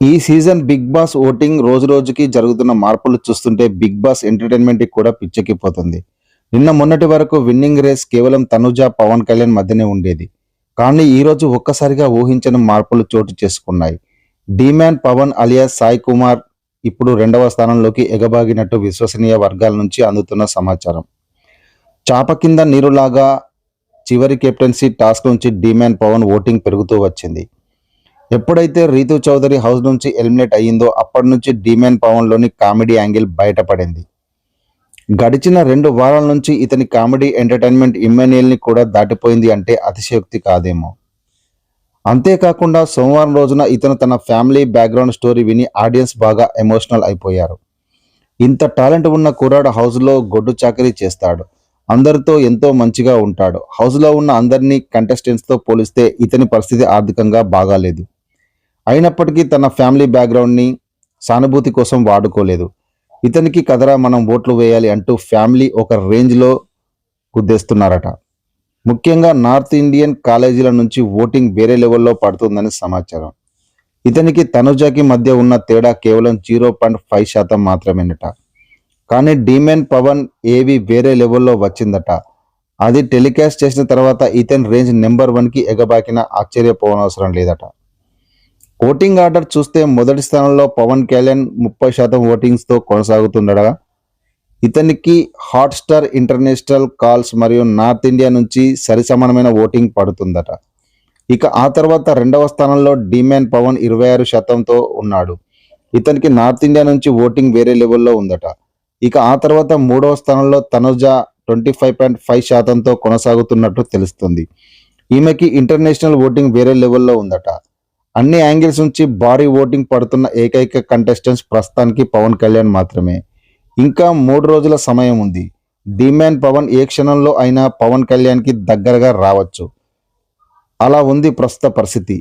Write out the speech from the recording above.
ఈ season big boss voting రోజు రోజుకి జరుగుతున్న మార్పులు చూస్తుంటే బిగ్ బాస్ ఎంటర్టైన్మెంట్ కూడా పిచ్చెక్కిపోతుంది. నిన్న మొన్నటి వరకు విన్నింగ్ రేస్ కేవలం తనుజ, పవన్ కళ్యాణ్ మధ్యనే ఉండేది. కానీ ఈ రోజు ఒక్కసారిగా ఊహించని మార్పులు చోటు చేసుకున్నాయి. డీమ్యాన్ పవన్ అలియాస్ సాయి కుమార్ ఇప్పుడు రెండవ స్థానంలోకి ఎగబాగినట్టు విశ్వసనీయ వర్గాల నుంచి అందుతున్న సమాచారం. చాప కింద నీరులాగా చివరి కెప్టెన్సీ టాస్క్ నుంచి డీమ్యాన్ పవన్ ఓటింగ్ పెరుగుతూ వచ్చింది. ఎప్పుడైతే రీతు చౌదరి హౌస్ నుంచి ఎలిమినేట్ అయ్యిందో అప్పటి నుంచి డీమ్యాన్ పవన్లోని కామెడీ యాంగిల్ బయటపడింది. గడిచిన 2 వారాల నుంచి ఇతని కామెడీ ఎంటర్టైన్మెంట్ ఇమ్మాన్యుయల్ని కూడా దాటిపోయింది అంటే అతిశయోక్తి కాదేమో. అంతేకాకుండా సోమవారం రోజున ఇతను తన ఫ్యామిలీ బ్యాక్గ్రౌండ్ స్టోరీ విని ఆడియన్స్ బాగా ఎమోషనల్ అయిపోయారు. ఇంత టాలెంట్ ఉన్న కుర్రాడు హౌస్లో గొడ్డు చాకరీ చేస్తాడు. అందరితో ఎంతో మంచిగా ఉంటాడు. హౌస్లో ఉన్న అందరినీ కంటెస్టెంట్స్తో పోలిస్తే ఇతని పరిస్థితి ఆర్థికంగా బాగాలేదు. అయినప్పటికీ తన ఫ్యామిలీ బ్యాక్గ్రౌండ్ని సానుభూతి కోసం వాడుకోలేదు. ఇతనికి కదరా మనం ఓట్లు వేయాలి అంటూ ఫ్యామిలీ ఒక రేంజ్లో గుద్దేస్తున్నారట. ముఖ్యంగా నార్త్ ఇండియన్ కాలేజీల నుంచి ఓటింగ్ వేరే లెవెల్లో పడుతుందని సమాచారం. ఇతనికి తనుజకి మధ్య ఉన్న తేడా కేవలం 0.5% మాత్రమేనట. కానీ డీమెన్ పవన్ ఏవి వేరే లెవెల్లో వచ్చిందట. అది టెలికాస్ట్ చేసిన తర్వాత ఇతని రేంజ్ నెంబర్ 1కి ఎగబాకిన ఆశ్చర్యపోనవసరం లేదట. ఓటింగ్ ఆర్డర్ చూస్తే మొదటి స్థానంలో పవన్ కళ్యాణ్ 30% ఓటింగ్స్తో కొనసాగుతుండగా ఇతనికి హాట్స్టార్ ఇంటర్నేషనల్ కాల్స్ మరియు నార్త్ ఇండియా నుంచి సరిసమానమైన ఓటింగ్ పడుతుందట. ఇక ఆ తర్వాత రెండవ స్థానంలో డీమ్యాన్ పవన్ 26%తో ఉన్నాడు. ఇతనికి నార్త్ ఇండియా నుంచి ఓటింగ్ వేరే లెవెల్లో ఉందట. ఇక ఆ తర్వాత మూడవ స్థానంలో తనుజ 25.5%తో కొనసాగుతున్నట్టు తెలుస్తుంది. ఈమెకి ఇంటర్నేషనల్ ఓటింగ్ వేరే లెవెల్లో ఉందట. అన్ని యాంగిల్స్ నుంచి భారీ ఓటింగ్ పడుతున్న ఏకైక కంటెస్టెంట్స్ ప్రస్తుతానికి పవన్ కళ్యాణ్ మాత్రమే. ఇంకా 3 రోజుల సమయం ఉంది. డీమ్యాన్ పవన్ ఏ క్షణంలో అయినా పవన్ కళ్యాణ్కి దగ్గరగా రావచ్చు. అలా ఉంది ప్రస్తుత పరిస్థితి.